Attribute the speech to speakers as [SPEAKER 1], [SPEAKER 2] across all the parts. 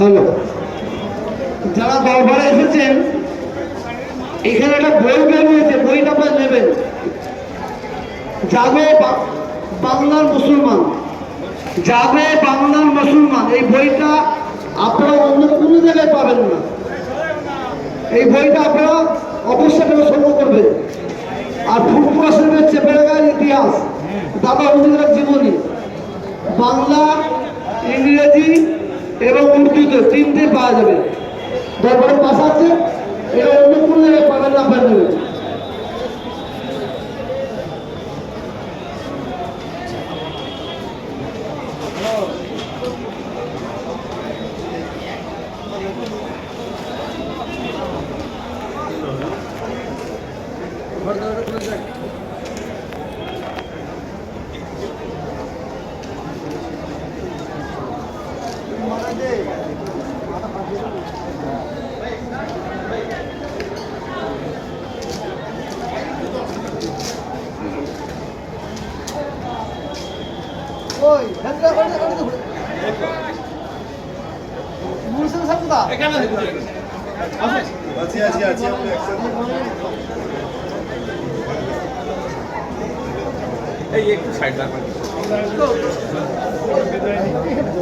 [SPEAKER 1] Hello, যারা দরবারে এসেছেন, এখানে একটা বই বের হয়েছে, বইটা আপনারা নেবেন। জাগো বাংলার মুসলমান, জাগো বাংলার মুসলমান। এই বইটা আপনারা অন্য কোনো জায়গায় পাবেন না। এই বইটা আপনারা অবশ্যই সংগ্রহ করবেন। আর ফুটবল শরীফের চেপেরাগার ইতিহাস, দাদা হুজুরের জীবনী, বাংলা, ইংরেজি এবং উর্দুতে তিনটে পাওয়া যাবে। দরবারের পাশে আছে, এটা অন্য কোনো জায়গায় পাবেন না আপনাদের।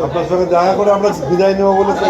[SPEAKER 2] আপনার সঙ্গে দেখা করে আমরা বিদায় নেব বলেছি।